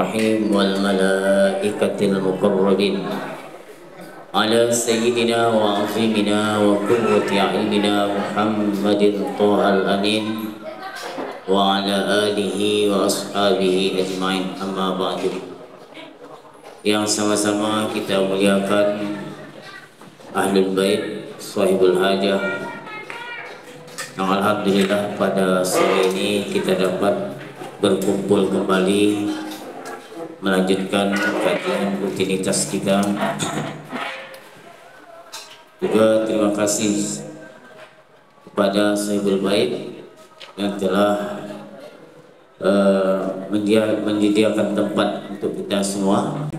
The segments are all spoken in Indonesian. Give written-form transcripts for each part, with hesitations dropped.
الرحيم والملائكة المقربين على سيدنا وعظيمنا وقوة علمنا محمد طه الأمين وعلى آله وأصحابه أجمعين. Amma ba'du. Yang sama-sama kita muliakan Ahlul Bait, Sahibul Hajah, yang alhamdulillah pada sore ini kita dapat berkumpul kembali melanjutkan kajian rutinitas kita. Juga terima kasih kepada Sahibul Bait yang telah menyediakan tempat untuk kita semua,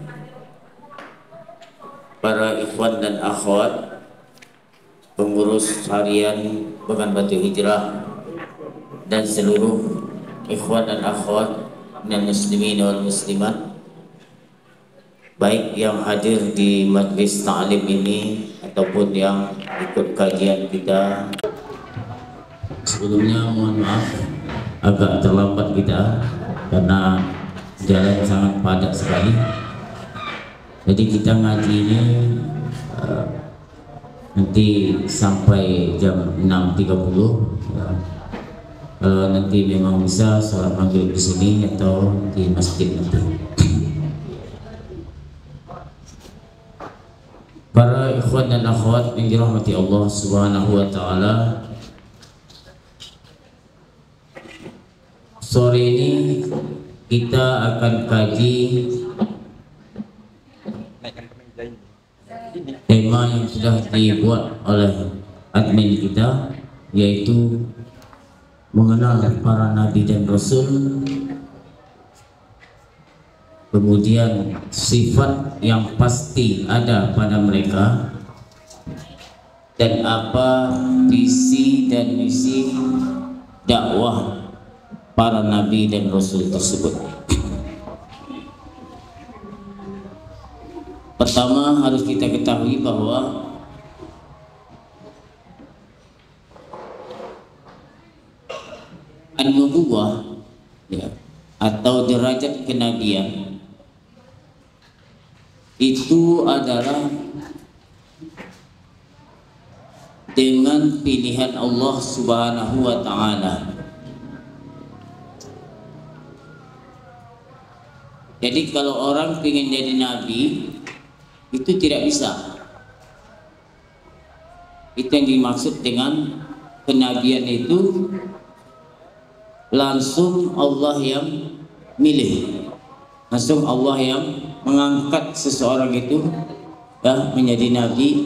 para ikhwan dan akhwat pengurus harian Pekan Batu Hijrah dan seluruh ikhwan dan akhwat dan muslimin wal muslimat, baik yang hadir di majlis ta'lim ini ataupun yang ikut kajian kita. Sebelumnya mohon maaf agak terlambat kita karena jalan sangat padat sekali. Jadi kita ngajinya nanti sampai jam 6.30 ya. Kalau nanti memang bisa sholat maghrib di sini atau di masjid nanti. Para ikhwan dan akhwat yang dirahmati Allah Subhanahu wa taala, sore ini kita akan kaji tema yang sudah dibuat oleh admin kita, yaitu mengenal para nabi dan rasul, kemudian sifat yang pasti ada pada mereka, dan apa visi dan misi dakwah para nabi dan rasul tersebut. Pertama harus kita ketahui bahwa an-nubuwah ya, atau derajat kenabian itu adalah dengan pilihan Allah Subhanahu wa taala. Jadi kalau orang ingin jadi nabi itu tidak bisa. Itu yang dimaksud dengan kenabian, itu langsung Allah yang milih, langsung Allah yang mengangkat seseorang itu ya menjadi nabi.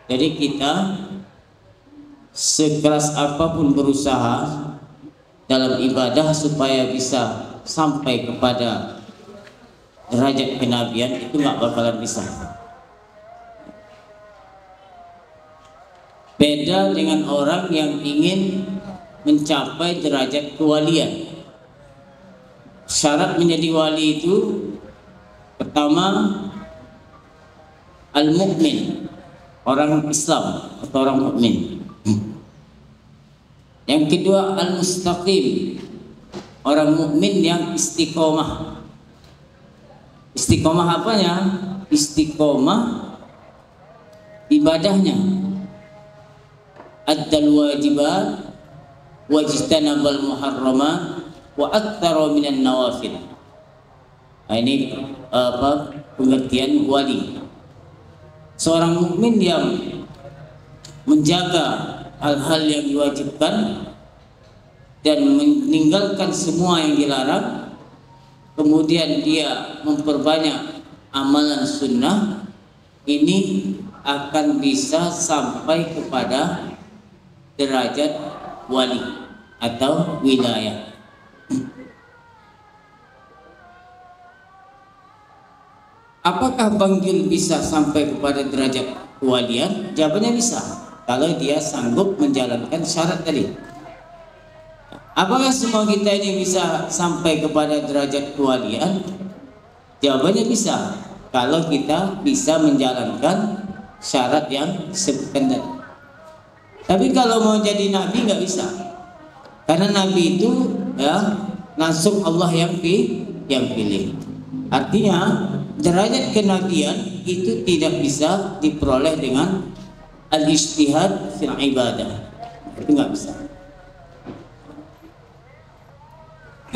Jadi kita sekeras apapun berusaha dalam ibadah supaya bisa sampai kepada derajat kenabian, itu nggak bakalan bisa. Beda dengan orang yang ingin mencapai derajat kewalian. Syarat menjadi wali itu pertama al-mu'min, orang Islam atau orang mukmin. Yang kedua al-mustaqim, orang mukmin yang istiqomah. Istiqomah apanya? Istiqomah ibadahnya. Addal wajibat wajtanabal muharramat wa aktsara minan nawafil. Nah, ini pengertian wali. Seorang mukmin yang menjaga hal-hal yang diwajibkan dan meninggalkan semua yang dilarang, kemudian dia memperbanyak amalan sunnah, ini akan bisa sampai kepada derajat wali atau wilayah. Apakah Banggil bisa sampai kepada derajat kewalian? Jawabannya bisa, kalau dia sanggup menjalankan syarat tadi. Apakah semua kita ini bisa sampai kepada derajat kewalian? Jawabannya bisa, kalau kita bisa menjalankan syarat yang disebutkan tadi. Tapi kalau mau jadi nabi nggak bisa, karena nabi itu ya langsung Allah yang yang pilih. Artinya derajat kenabian itu tidak bisa diperoleh dengan al-ijtihad fil ibadah. Itu nggak bisa.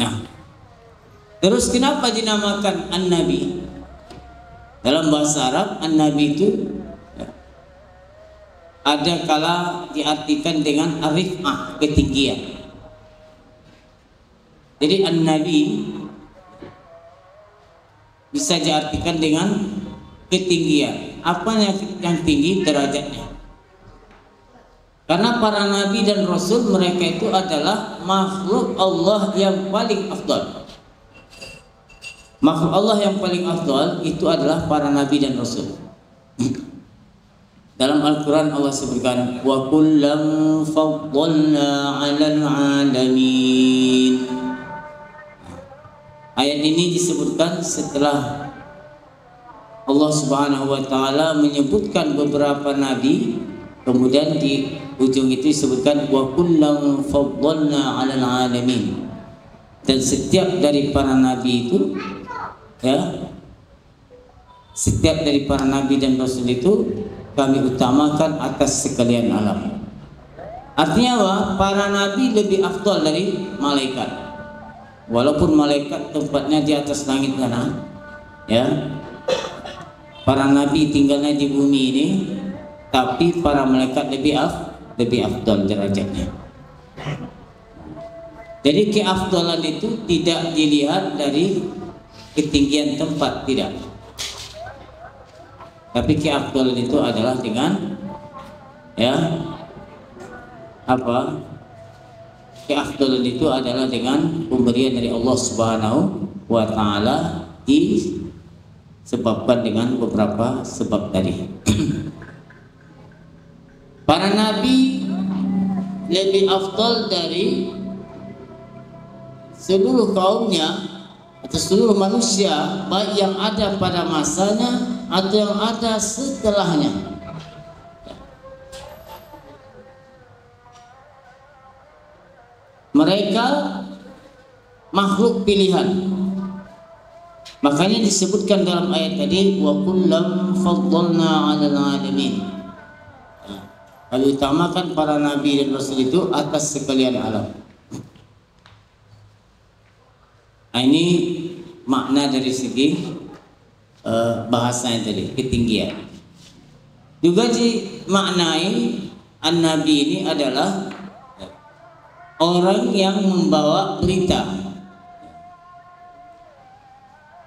Nah, terus kenapa dinamakan an-nabi? Dalam bahasa Arab, an-nabi itu ada kala diartikan dengan arifah, ketinggian. Jadi an-nabi bisa diartikan dengan ketinggian. Apa yang tinggi derajatnya? Karena para nabi dan rasul mereka itu adalah makhluk Allah yang paling afdal. Makhluk Allah yang paling afdal itu adalah para nabi dan rasul. Dalam Al-Quran Allah sebutkan wa kullam faddalna 'alal 'alamin. Ayat ini disebutkan setelah Allah Subhanahu wa taala menyebutkan beberapa nabi, kemudian di ujung itu disebutkan wa kullam faddalna 'alal 'alamin. Dan setiap dari para nabi itu, ya, setiap dari para nabi dan rasul itu kami utamakan atas sekalian alam. Artinya apa? Para nabi lebih afdal dari malaikat. Walaupun malaikat tempatnya di atas langit sana, ya, para nabi tinggalnya di bumi ini, tapi para malaikat lebih afdal derajatnya. Jadi keafdalan itu tidak dilihat dari ketinggian tempat, tidak. Tapi keafdalan itu adalah dengan, ya, apa? Keafdalan itu adalah dengan pemberian dari Allah Subhanahu wa taala disebabkan dengan beberapa sebab tadi. Para nabi lebih afdal dari seluruh kaumnya atau seluruh manusia, baik yang ada pada masanya atau yang ada setelahnya. Mereka makhluk pilihan. Makanya disebutkan dalam ayat tadi wa kullam faddalna 'alal 'alamin. Kami utamakan para nabi dan rasul itu atas sekalian alam. Nah, ini makna dari segi bahasanya tadi, ketinggian. Juga dimaknai an-nabi ini adalah orang yang membawa berita.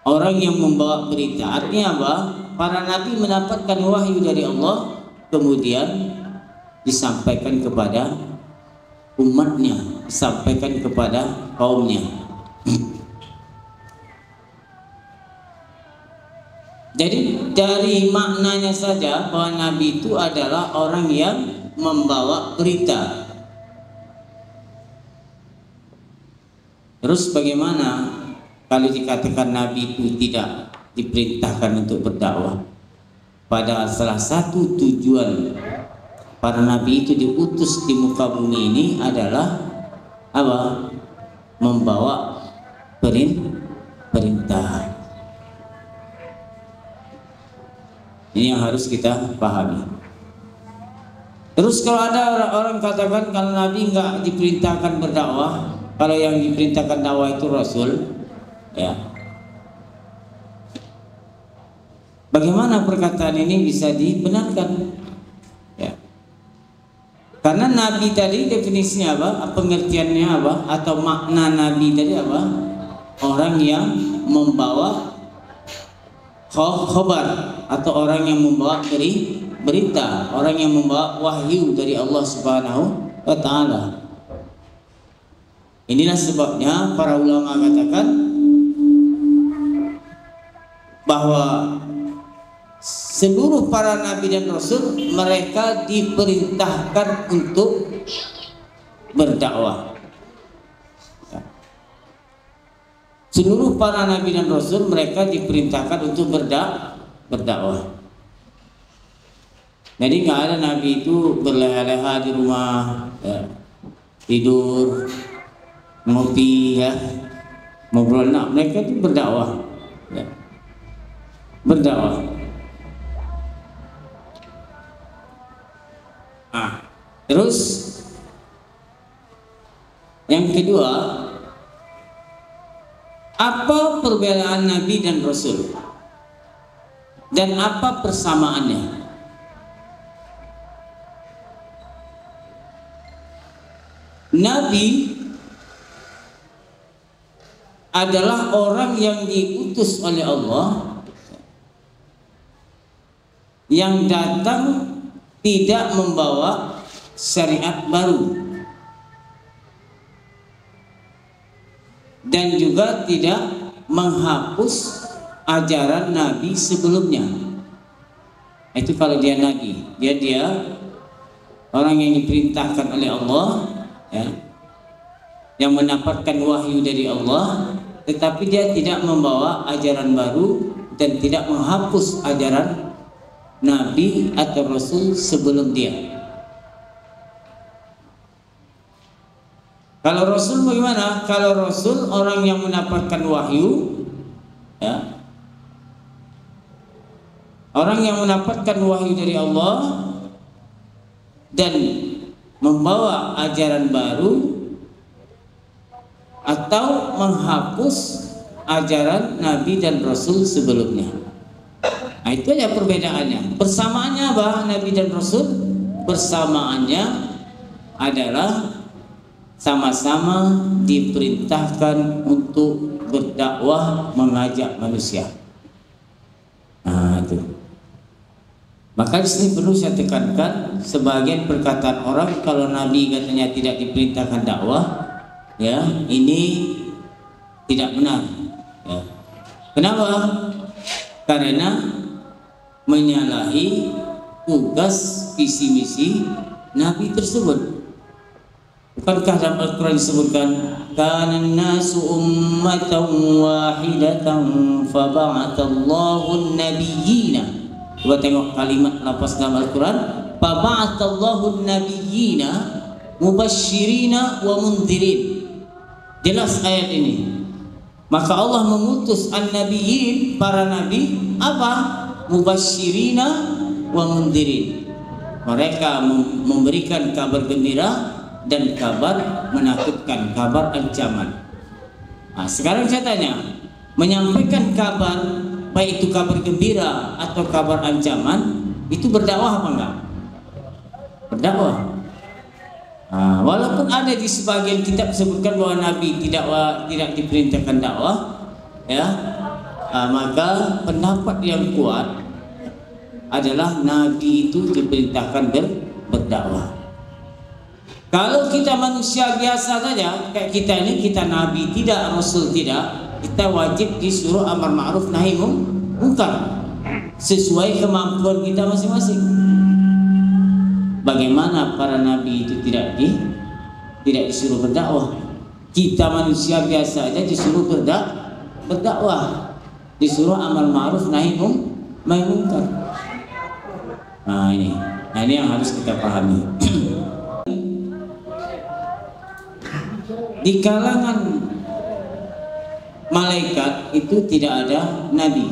Orang yang membawa berita. Artinya apa? Para nabi mendapatkan wahyu dari Allah, kemudian disampaikan kepada umatnya, disampaikan kepada kaumnya. Jadi dari maknanya saja bahwa nabi itu adalah orang yang membawa berita. Terus bagaimana kalau dikatakan nabi itu tidak diperintahkan untuk berdakwah? Padahal salah satu tujuan para nabi itu diutus di muka bumi ini adalah apa? Membawa perintah. Ini yang harus kita pahami. Terus kalau ada orang katakan kalau nabi nggak diperintahkan berdakwah, kalau yang diperintahkan dakwah itu rasul, ya. Bagaimana perkataan ini bisa dibenarkan? Ya. Karena nabi tadi definisinya apa? Pengertiannya apa? Atau makna nabi tadi apa? Orang yang membawa khabar atau orang yang membawa berita, orang yang membawa wahyu dari Allah Subhanahu wa taala. Inilah sebabnya para ulama katakan bahwa seluruh para nabi dan rasul mereka diperintahkan untuk berdakwah. Seluruh para nabi dan rasul mereka diperintahkan untuk berdakwah. Jadi nggak ada nabi itu berleha-leha di rumah, ya, tidur, ngopi, ya, ngobrol. Nah, mereka itu berdakwah, ya. Berdakwah. Terus yang kedua, apa perbedaan Nabi dan Rasul dan apa persamaannya? Nabi adalah orang yang diutus oleh Allah, yang datang tidak membawa syariat baru dan juga tidak menghapus ajaran Nabi sebelumnya. Itu kalau dia Nabi, dia orang yang diperintahkan oleh Allah, ya, yang mendapatkan wahyu dari Allah, tetapi dia tidak membawa ajaran baru dan tidak menghapus ajaran Nabi atau Rasul sebelum dia. Kalau Rasul bagaimana? Kalau Rasul orang yang mendapatkan wahyu, ya, orang yang mendapatkan wahyu dari Allah dan membawa ajaran baru atau menghapus ajaran Nabi dan Rasul sebelumnya. Nah, itu aja perbedaannya. Persamaannya apa? Nabi dan Rasul, persamaannya adalah sama-sama diperintahkan untuk berdakwah, mengajak manusia. Nah, itu. Maka di sini perlu saya tekankan, sebagian perkataan orang kalau Nabi katanya tidak diperintahkan dakwah, ya, ini tidak benar, ya. Kenapa? Karena menyalahi tugas visi misi Nabi tersebut. Bukankah dalam Al-Quran disebutkan kanan nasu ummatan wahidatan faba'atallahu an-nabiyyina. Coba tengok kalimat lafaz dalam Al-Quran, faba'atallahu an-nabiyyina mubasyirina wa mundhirin. Jelas ayat ini. Maka Allah mengutus an-nabiyyin, para nabi, apa? Mubasyirina wa mundhirin. Mereka memberikan kabar gembira dan kabar menakutkan, kabar ancaman. Nah, sekarang saya tanya, menyampaikan kabar, baik itu kabar gembira atau kabar ancaman, itu berdakwah apa enggak? Berdakwah. Nah, walaupun ada di sebagian kitab disebutkan bahwa Nabi tidak diperintahkan dakwah, ya, maka pendapat yang kuat adalah Nabi itu diperintahkan berdakwah. Kalau kita manusia biasa saja, kayak kita ini, kita Nabi tidak, Rasul tidak, kita wajib disuruh amar ma'ruf nahi munkar sesuai kemampuan kita masing-masing. Bagaimana para Nabi itu tidak disuruh berdakwah? Kita manusia biasa saja disuruh berdakwah, disuruh amar ma'ruf nahi munkar. Nah ini yang harus kita pahami. Di kalangan malaikat itu tidak ada nabi,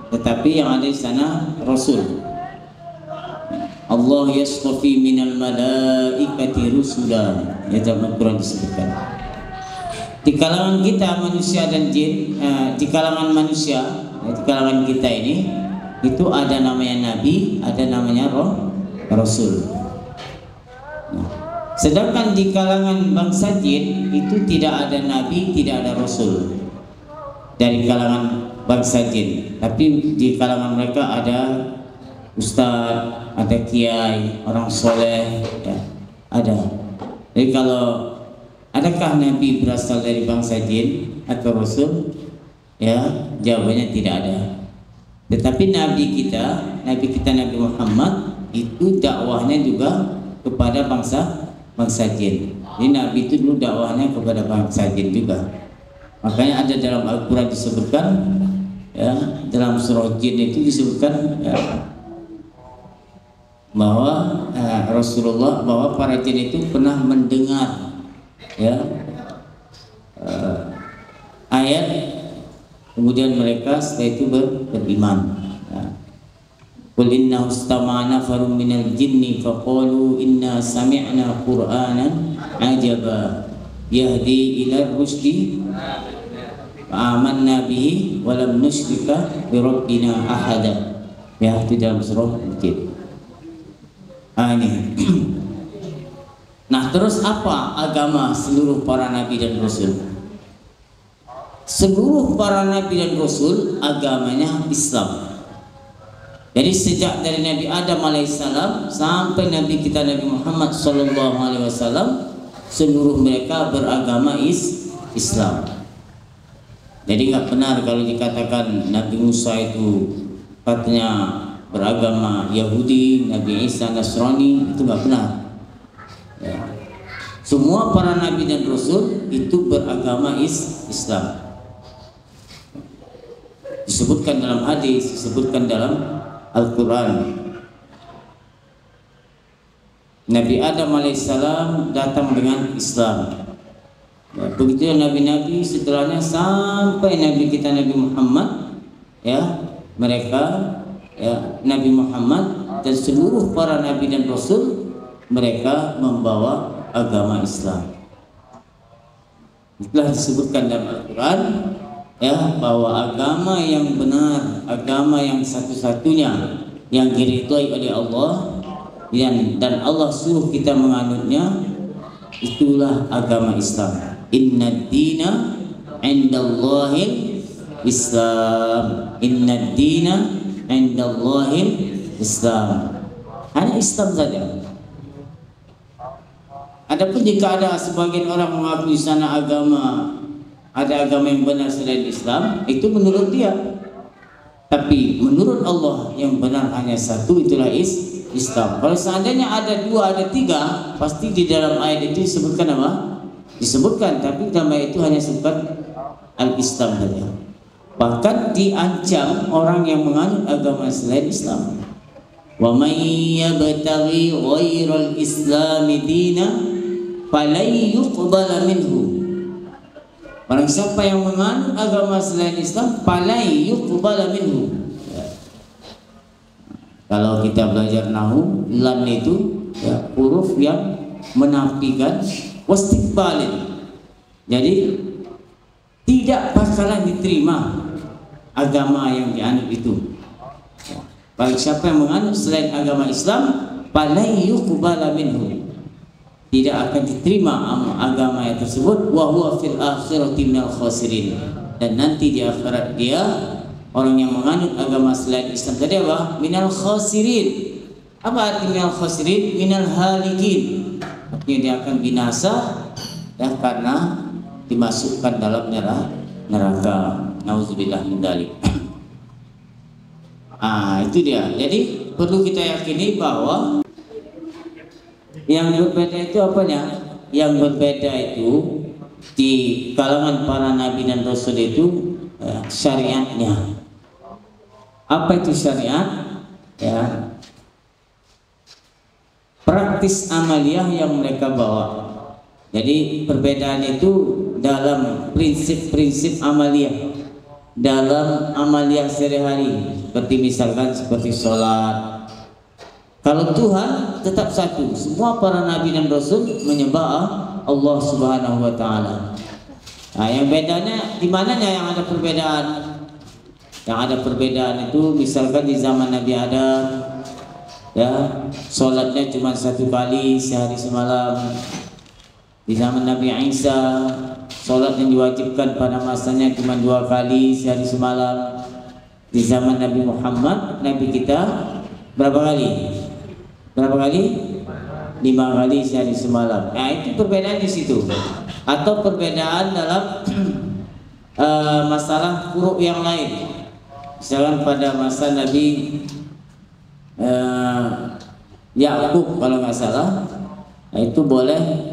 tetapi yang ada di sana rasul. Allah yastafi minal malaikati rusula, ya, dalam Al-Quran disebutkan. Di kalangan kita manusia dan jin, di kalangan manusia, di kalangan kita ini, itu ada namanya nabi, ada namanya rasul. Sedangkan di kalangan bangsa jin itu tidak ada nabi, tidak ada rasul dari kalangan bangsa jin. Tapi di kalangan mereka ada ustaz, ada kiai, orang soleh, ya, ada. Jadi kalau adakah nabi berasal dari bangsa jin atau rasul? Ya, jawabannya tidak ada. Tetapi Nabi kita Nabi Muhammad itu dakwahnya juga kepada bangsa jin. Ini Nabi itu dulu dakwahnya kepada bangsa jin juga. Makanya ada dalam Al-Quran disebutkan, ya, dalam surah jin itu disebutkan, ya, bahwa Rasulullah, bahwa para jin itu pernah mendengar, ya, ayat ayat, kemudian mereka setelah itu beriman. Qul inna ustama'na farum minal jinni faqalu inna sami'na qur'anan ajaba yahdi ila rusdi amanna bihi wa lam nusyrika bi rabbina ahada. Ya, itu dalam surah Al-Jin. Ini. Nah, terus apa agama seluruh para nabi dan rasul? Seluruh para nabi dan rasul agamanya Islam. Jadi sejak dari Nabi Adam alaihissalam sampai Nabi kita Nabi Muhammad sallallahu alaihi wasallam, seluruh mereka beragama Islam. Jadi nggak benar kalau dikatakan Nabi Musa itu katanya beragama Yahudi, Nabi Isa Nasrani, itu nggak benar. Ya. Semua para nabi dan rasul itu beragama Islam. Disebutkan dalam hadis, disebutkan dalam Al-Quran. Nabi Adam alaihissalam datang dengan Islam. Ya, begitu nabi-nabi setelahnya sampai Nabi kita Nabi Muhammad, ya, mereka, ya, Nabi Muhammad dan seluruh para nabi dan rasul, mereka membawa agama Islam. Itulah disebutkan dalam Al-Quran, ya, bahwa agama yang benar, agama yang satu-satunya yang diridhoi oleh Allah dan Allah suruh kita menganutnya, itulah agama Islam. Innad dina indallahil Islam. Innad dina indallahil Islam. Hanya Islam saja. Adapun jika ada sebagian orang mengakui sana ada agama yang benar selain Islam, itu menurut dia. Tapi menurut Allah yang benar hanya satu, itulah Islam. Kalau seandainya ada dua, ada tiga, pasti di dalam ayat itu disebutkan apa? Disebutkan, tapi dalam ayat itu hanya sebutkan al-Islam saja. Bahkan diancam orang yang menganut agama selain Islam. Wa may yabtaghi ghairal islami dina falay yuqbala minhu. Barang siapa yang menganut agama selain Islam, falai yuqbala minhu. Ya. Kalau kita belajar nahwu, lam itu, ya, huruf yang menafikan wastiqbalin. Jadi tidak bakalan diterima agama yang dianut itu. Ya. Barang siapa yang menganut selain agama Islam, falai yuqbala minhu, tidak akan diterima agama yang tersebut, wa huwa fil akhirati minal khasirin, dan nanti di akhirat dia, orang yang menganut agama selain Islam tadi apa? Minal khasirin. Apa arti minal khasirin? Minal halikin. Artinya dia akan binasa, ya, karena dimasukkan dalam neraka. Nauzubillah min dzalik. Itu dia. Jadi perlu kita yakini bahwa yang berbeda itu apanya? Yang berbeda itu di kalangan para nabi dan rasul itu syariatnya. Apa itu syariat? Ya, praktis amaliyah yang mereka bawa. Jadi perbedaan itu dalam prinsip-prinsip amaliyah, dalam amaliyah sehari-hari, seperti misalkan seperti sholat. Kalau Tuhan tetap satu, semua para nabi dan rasul menyembah Allah Subhanahu wa taala. Nah, yang bedanya di mananya yang ada perbedaan? Yang ada perbedaan itu misalkan di zaman Nabi Adam, ya, sholatnya cuma 1 kali sehari semalam. Di zaman Nabi Isa, sholat yang diwajibkan pada masanya cuma 2 kali sehari semalam. Di zaman Nabi Muhammad, Nabi kita, berapa kali? Berapa kali? 5 kali sehari semalam. Nah, itu perbedaan di situ. Atau perbedaan dalam masalah furu' yang lain. Misalkan pada masa Nabi Yakub kalau nggak salah, nah, itu boleh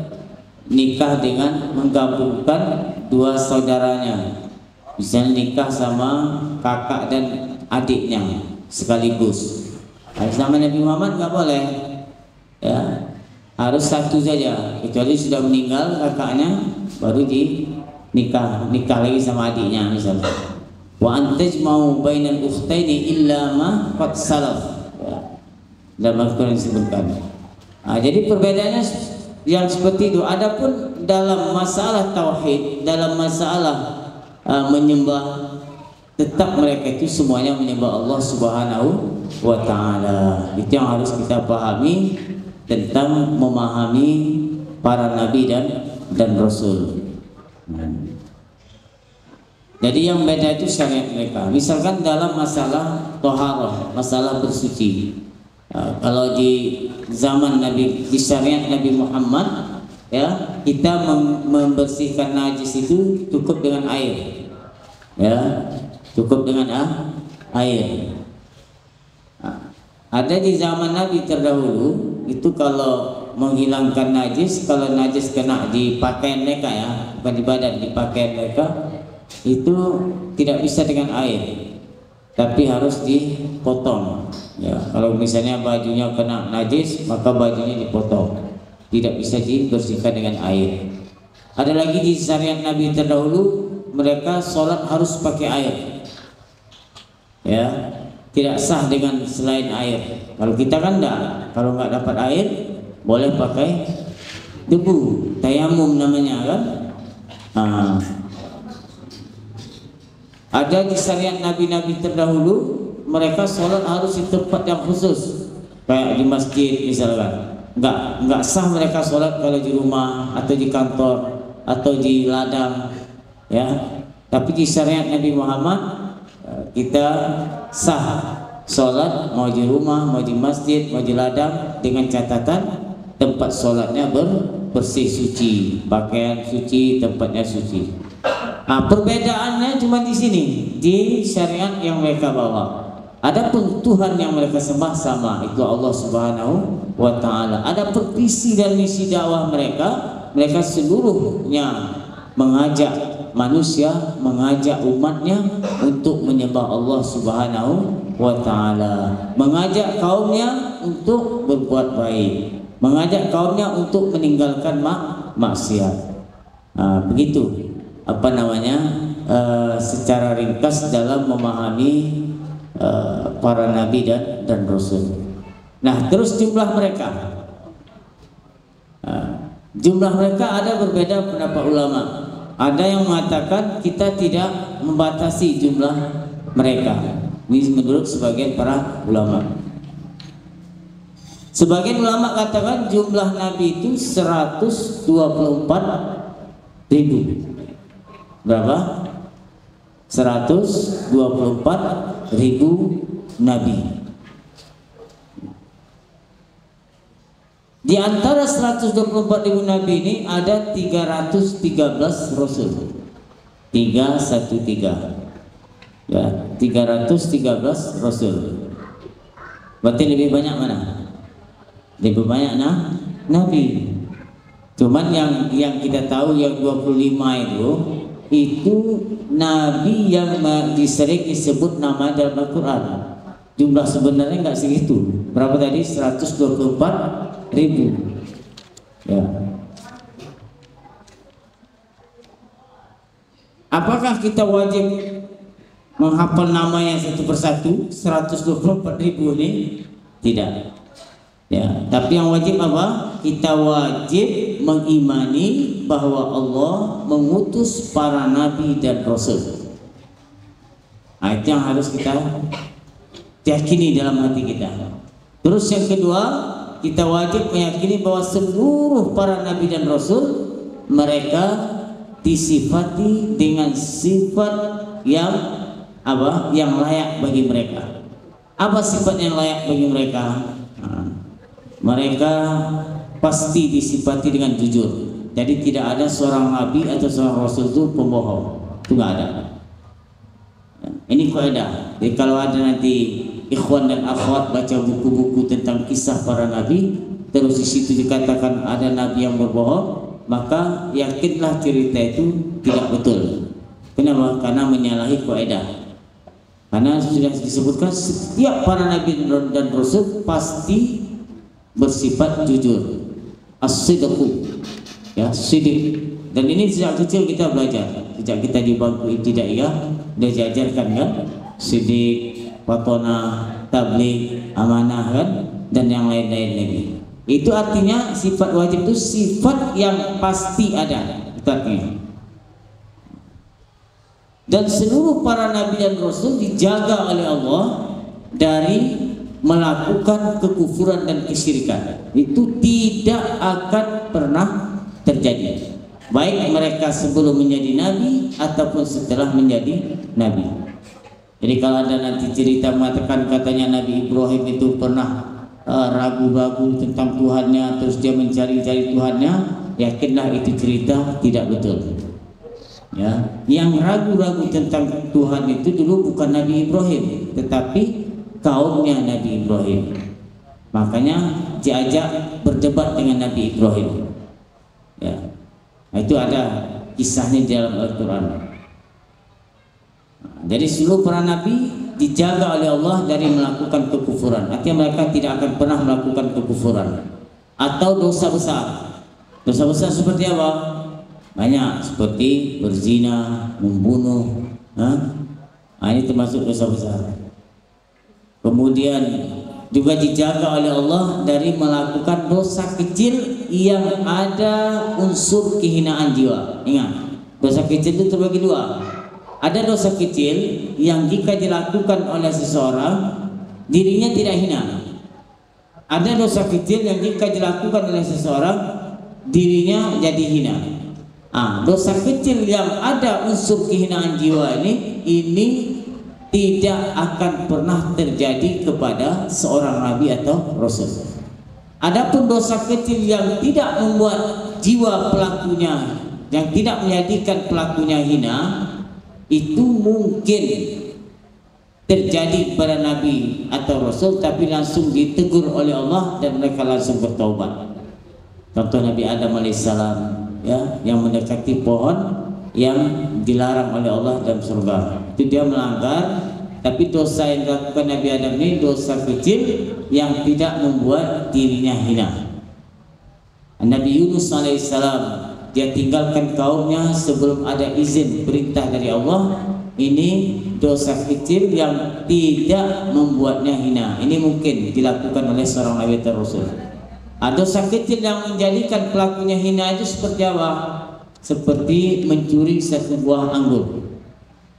nikah dengan menggabungkan 2 saudaranya. Misalnya nikah sama kakak dan adiknya sekaligus. Nah, sama Nabi Muhammad nggak boleh, ya, harus satu saja. Kecuali sudah meninggal kakaknya, baru nikah lagi sama adiknya misalnya. Wa antajma'u bainal ukhtaini illa ma qad salaf. Ya. Dalam Al-Quran disebutkan. Jadi perbedaannya yang seperti itu. Adapun dalam masalah tauhid, dalam masalah menyembah, tetap mereka itu semuanya menyembah Allah Subhanahu wa Ta'ala. Itu yang harus kita pahami tentang memahami para nabi dan rasul. Jadi yang beda itu syariat mereka. Misalkan dalam masalah toharah, masalah bersuci. Kalau di zaman Nabi, di syariat Nabi Muhammad, ya, kita membersihkan najis itu cukup dengan air. Ya, cukup dengan air. Ada di zaman Nabi terdahulu itu kalau menghilangkan najis, kalau najis kena di pakaian mereka, ya, bukan di badan, di pakaian mereka, itu tidak bisa dengan air, tapi harus dipotong. Ya, kalau misalnya bajunya kena najis, maka bajunya dipotong, tidak bisa dibersihkan dengan air. Ada lagi di syariat Nabi terdahulu, mereka sholat harus pakai air. Ya, tidak sah dengan selain air. Kalau kita kan enggak, kalau nggak dapat air boleh pakai debu, tayamum namanya kan. Ada di syariat nabi-nabi terdahulu, mereka sholat harus di tempat yang khusus, kayak di masjid misalkan. Enggak sah mereka sholat kalau di rumah atau di kantor atau di ladang, ya. Tapi di syariat Nabi Muhammad kita sah sholat mau di rumah, mau di masjid, mau di ladang, dengan catatan tempat sholatnya bersih, suci, pakaian suci, tempatnya suci. Perbedaannya cuma di sini, di syariat yang mereka bawa. Adapun Tuhan yang mereka sembah sama, itu Allah Subhanahu wa Ta'ala. Adapun visi dan misi dakwah mereka seluruhnya mengajak manusia, mengajak umatnya untuk menyembah Allah Subhanahu wa Ta'ala, mengajak kaumnya untuk berbuat baik, mengajak kaumnya untuk meninggalkan maksiat. Begitu secara ringkas dalam memahami para nabi dan rasul. Nah, terus jumlah mereka ada berbeda pendapat ulama. Ada yang mengatakan kita tidak membatasi jumlah mereka. Ini menurut sebagian para ulama. Sebagian ulama katakan jumlah nabi itu 124.000. Berapa? 124.000 nabi. Di antara 124.000 nabi ini ada 313 rasul. 313. Ya, 313 rasul. Berarti lebih banyak mana? Lebih banyak nabi. Cuman yang kita tahu yang 25 itu nabi yang sering disebut nama dalam Al-Quran. Jumlah sebenarnya nggak segitu. Berapa tadi? 124.000. Ya. Apakah kita wajib menghafal namanya satu persatu? 124.000 ini tidak. Ya, tapi yang wajib apa? Kita wajib mengimani bahwa Allah mengutus para nabi dan rasul. Nah, itu yang harus kita yakini dalam hati kita. Terus yang kedua, kita wajib meyakini bahwa seluruh para nabi dan rasul mereka disifati dengan sifat yang apa? Yang layak bagi mereka. Apa sifat yang layak bagi mereka? Mereka pasti disifati dengan jujur. Jadi tidak ada seorang nabi atau seorang rasul itu pembohong. Itu nggak ada. Ini kaidah. Jadi kalau ada nanti ikhwan dan akhwat baca buku-buku tentang kisah para nabi, terus di situ dikatakan ada nabi yang berbohong, maka yakinlah cerita itu tidak betul. Kenapa? Karena menyalahi kaidah. Karena sudah disebutkan setiap para nabi dan rasul pasti bersifat jujur, as-sidqu, ya, sidik Dan ini sejak kecil kita belajar, sejak kita di bangku ibtidaiyah dia diajarkan kan, sidik, patona, tabligh, amanah kan, dan yang lain-lain lagi. Itu artinya sifat wajib itu sifat yang pasti ada, itu artinya. Dan seluruh para nabi dan rasul dijaga oleh Allah dari melakukan kekufuran dan kesyirikan. Itu tidak akan pernah terjadi, baik mereka sebelum menjadi nabi ataupun setelah menjadi nabi. Jadi kalau ada nanti cerita mengatakan katanya Nabi Ibrahim itu pernah ragu-ragu tentang Tuhannya, terus dia mencari-cari Tuhannya, yakinlah itu cerita tidak betul. Ya, yang ragu-ragu tentang Tuhan itu dulu bukan Nabi Ibrahim, tetapi kaumnya Nabi Ibrahim. Makanya diajak berdebat dengan Nabi Ibrahim. Ya, nah, itu ada kisahnya di dalam Al-Quran. Jadi seluruh para nabi dijaga oleh Allah dari melakukan kekufuran. Artinya mereka tidak akan pernah melakukan kekufuran atau dosa besar. Dosa besar seperti apa? Banyak, seperti berzina, membunuh. Ini termasuk dosa besar. Kemudian juga dijaga oleh Allah dari melakukan dosa kecil yang ada unsur kehinaan jiwa. Ingat, dosa kecil itu terbagi dua. Ada dosa kecil yang jika dilakukan oleh seseorang dirinya tidak hina. Ada dosa kecil yang jika dilakukan oleh seseorang dirinya jadi hina. Dosa kecil yang ada unsur kehinaan jiwa ini tidak akan pernah terjadi kepada seorang nabi atau rasul. Adapun dosa kecil yang tidak membuat jiwa pelakunya, yang tidak menjadikan pelakunya hina, itu mungkin terjadi pada nabi atau rasul, tapi langsung ditegur oleh Allah dan mereka langsung bertaubat. Contoh Nabi Adam alaihissalam, ya, yang mendekati pohon yang dilarang oleh Allah dalam surga. Itu dia melanggar, tapi dosa yang dilakukan Nabi Adam ini dosa kecil yang tidak membuat dirinya hina. Nabi Yunus alaihissalam, dia tinggalkan kaumnya sebelum ada izin perintah dari Allah. Ini dosa kecil yang tidak membuatnya hina. Ini mungkin dilakukan oleh seorang nabi atau rasul. Dosa kecil yang menjadikan pelakunya hina itu seperti apa? Seperti mencuri satu buah anggur,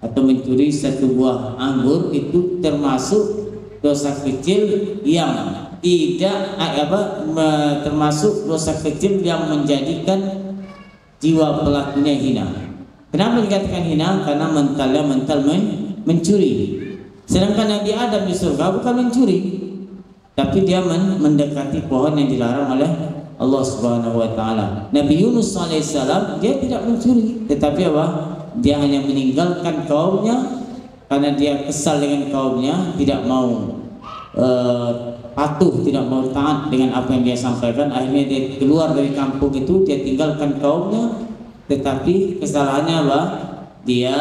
atau mencuri satu buah anggur itu termasuk dosa kecil yang tidak termasuk dosa kecil yang menjadikan jiwa pelakunya hina. Kenapa dikatakan hina? Karena mentalnya mencuri. Sedangkan Nabi Adam di surga bukan mencuri, tapi dia mendekati pohon yang dilarang oleh Allah Subhanahu wa taala. Nabi Yunus alaihissalam dia tidak mencuri, tetapi apa? Dia hanya meninggalkan kaumnya karena dia kesal dengan kaumnya, tidak mau patuh, tidak mau taat dengan apa yang dia sampaikan. Akhirnya dia keluar dari kampung itu, dia tinggalkan kaumnya, tetapi kesalahannya apa? Dia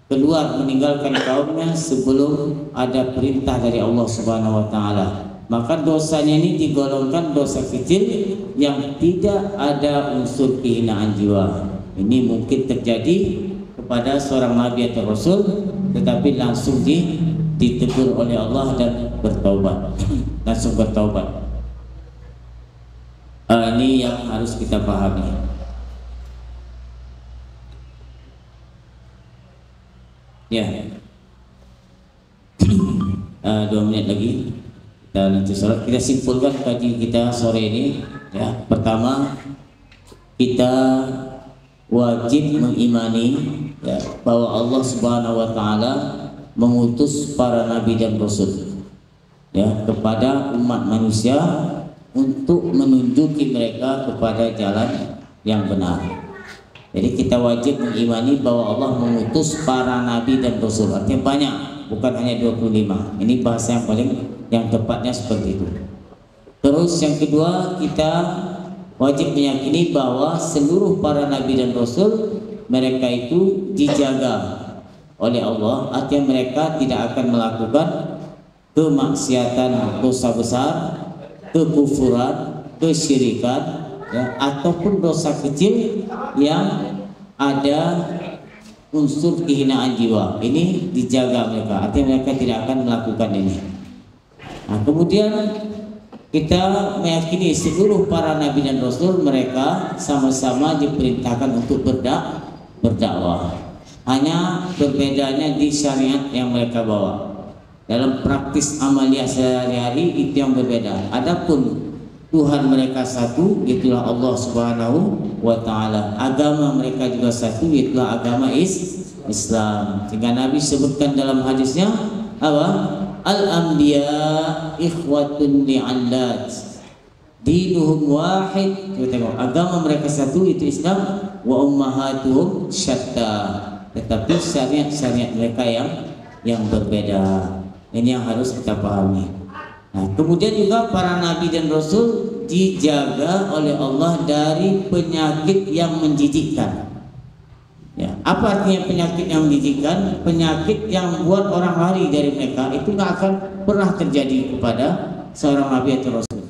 keluar meninggalkan kaumnya sebelum ada perintah dari Allah Subhanahu wa taala. Maka dosanya ini digolongkan dosa kecil yang tidak ada unsur kehinaan jiwa. Ini mungkin terjadi kepada seorang nabi atau rasul, tetapi langsung ditegur oleh Allah dan bertaubat, langsung bertaubat. Ini yang harus kita pahami. Ya, 2 menit lagi kita nanti sholat. Kita simpulkan kaji kita sore ini. Ya, pertama kita wajib mengimani, ya, bahwa Allah Subhanahu wa taala mengutus para nabi dan rasul, ya, kepada umat manusia untuk menunjuki mereka kepada jalan yang benar. Jadi kita wajib mengimani bahwa Allah mengutus para nabi dan rasul. Artinya banyak, bukan hanya 25. Ini bahasa yang tepatnya seperti itu. Terus yang kedua, kita wajib meyakini bahwa seluruh para nabi dan rasul mereka itu dijaga oleh Allah. Artinya mereka tidak akan melakukan kemaksiatan, dosa besar, kekufuran, kesyirikan, ya, ataupun dosa kecil yang ada unsur kehinaan jiwa, ini dijaga mereka, artinya mereka tidak akan melakukan ini. Nah, kemudian kita meyakini seluruh para nabi dan rasul mereka sama-sama diperintahkan untuk berdakwah. Hanya berbedanya di syariat yang mereka bawa. Dalam praktis amalia sehari-hari itu yang berbeda. Adapun Tuhan mereka satu, itulah Allah Subhanahu wa Ta'ala. Agama mereka juga satu, itulah agama Islam. Sehingga Nabi sebutkan dalam hadisnya apa? Al-anbiya ikhwatun li'allat, dinuhum wahid. Kita tengok, agama mereka satu itu Islam. Wa ummahatuhum syatta, tetapi syariat mereka yang berbeda. Ini yang harus kita pahami. Nah, kemudian juga para nabi dan rasul dijaga oleh Allah dari penyakit yang menjijikkan. Ya, apa artinya penyakit yang menjijikkan? Penyakit yang buat orang lari dari mereka, itu nggak akan pernah terjadi kepada seorang nabi atau rasul.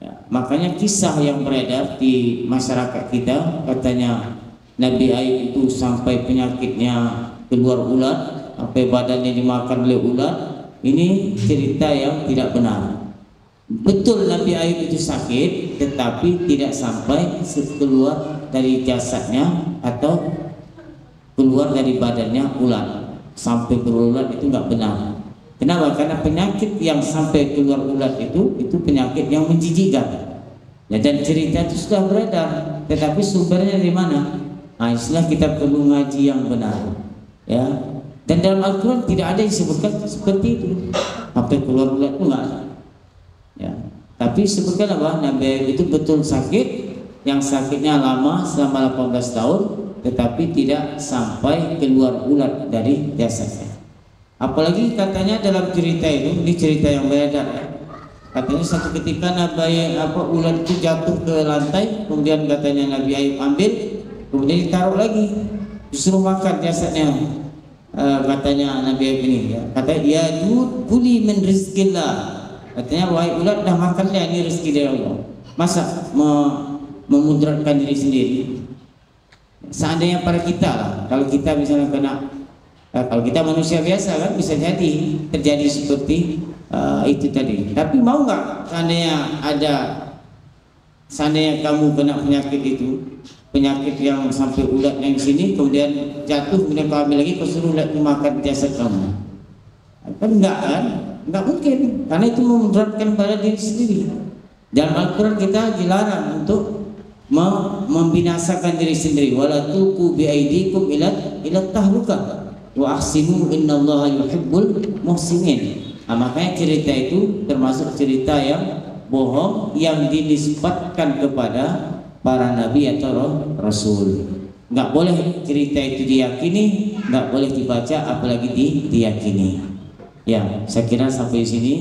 Ya, makanya kisah yang beredar di masyarakat kita, katanya Nabi Ayub itu sampai penyakitnya keluar ulat, sampai badannya dimakan oleh ulat. Ini cerita yang tidak benar. Betul Nabi Ayub itu sakit, tetapi tidak sampai keluar dari jasadnya atau keluar dari badannya ulat. Sampai berulat itu nggak benar. Kenapa? Karena penyakit yang sampai keluar ulat itu penyakit yang menjijikkan. Ya, dan cerita itu sudah beredar, tetapi sumbernya dari mana? Nah, istilah kita perlu ngaji yang benar. Ya. Dan dalam Al-Quran tidak ada yang disebutkan seperti itu. Sampai keluar ulat itu enggak ada. Ya. Tapi sebutkan apa? Nabi Ayub itu betul sakit, yang sakitnya lama selama 18 tahun, tetapi tidak sampai keluar ulat dari jasadnya. Apalagi katanya dalam cerita itu, ini cerita yang beredar ya. Katanya satu ketika ulat itu jatuh ke lantai, kemudian katanya Nabi Ayub ambil, kemudian ditaruh lagi, disuruh makan jasadnya. Katanya Nabi Ayub ini ya, kata ya kuli min rizqillah, katanya wahai ulat, dah makanlah, ini rezeki dari Allah, masa memudaratkan diri sendiri. Seandainya pada kita lah, kalau kita misalnya kalau kita manusia biasa kan bisa jadi terjadi seperti itu tadi. Tapi mau nggak seandainya kamu kena penyakit itu, penyakit yang sampai ulat yang sini, kemudian jatuh, kemudian kau ambil lagi, kau suruh ulat memakan jasad kamu, kan enggak kan? Enggak mungkin, karena itu memudaratkan pada diri sendiri. Dalam Al-Quran kita dilarang untuk membinasakan diri sendiri. Wala tulqu biaidikum ila tahluka wa ahsinu innallaha yuhibbul muhsinin. Nah, makanya cerita itu termasuk cerita yang bohong yang dinisbatkan kepada para nabi atau rasul. Nggak boleh cerita itu diyakini, nggak boleh dibaca, apalagi diyakini. Ya, saya kira sampai di sini.